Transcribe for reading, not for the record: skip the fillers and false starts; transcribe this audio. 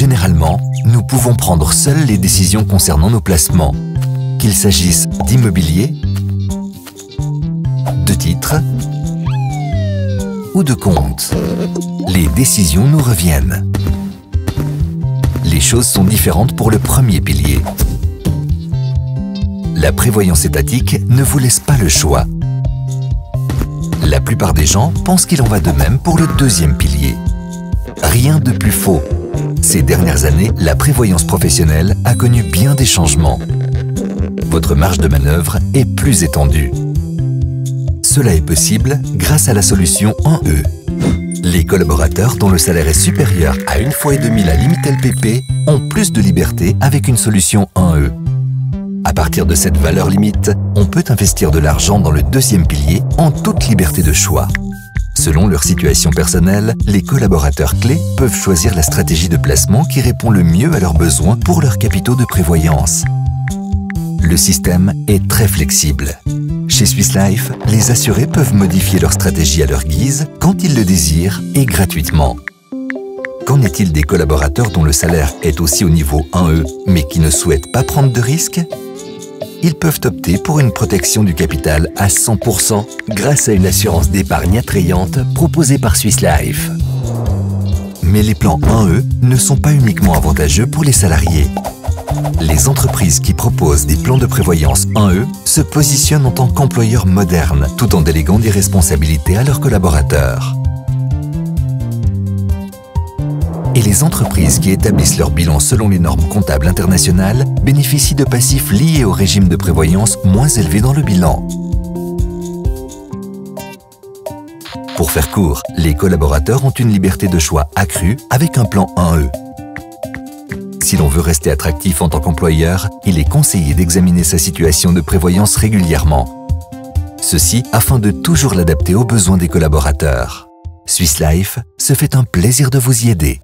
Généralement, nous pouvons prendre seuls les décisions concernant nos placements, qu'il s'agisse d'immobilier, de titres ou de comptes. Les décisions nous reviennent. Les choses sont différentes pour le premier pilier. La prévoyance étatique ne vous laisse pas le choix. La plupart des gens pensent qu'il en va de même pour le deuxième pilier. Rien de plus faux. Ces dernières années, la prévoyance professionnelle a connu bien des changements. Votre marge de manœuvre est plus étendue. Cela est possible grâce à la solution 1E. Les collaborateurs dont le salaire est supérieur à 1,5 fois la limite LPP ont plus de liberté avec une solution 1E. À partir de cette valeur limite, on peut investir de l'argent dans le deuxième pilier en toute liberté de choix. Selon leur situation personnelle, les collaborateurs clés peuvent choisir la stratégie de placement qui répond le mieux à leurs besoins pour leurs capitaux de prévoyance. Le système est très flexible. Chez Swiss Life, les assurés peuvent modifier leur stratégie à leur guise quand ils le désirent et gratuitement. Qu'en est-il des collaborateurs dont le salaire est aussi au niveau 1E mais qui ne souhaitent pas prendre de risques? Ils peuvent opter pour une protection du capital à 100% grâce à une assurance d'épargne attrayante proposée par Swiss Life. Mais les plans 1E ne sont pas uniquement avantageux pour les salariés. Les entreprises qui proposent des plans de prévoyance 1E se positionnent en tant qu'employeurs modernes tout en déléguant des responsabilités à leurs collaborateurs. Et les entreprises qui établissent leur bilan selon les normes comptables internationales bénéficient de passifs liés au régime de prévoyance moins élevé dans le bilan. Pour faire court, les collaborateurs ont une liberté de choix accrue avec un plan 1E. Si l'on veut rester attractif en tant qu'employeur, il est conseillé d'examiner sa situation de prévoyance régulièrement. Ceci afin de toujours l'adapter aux besoins des collaborateurs. Swiss Life se fait un plaisir de vous y aider.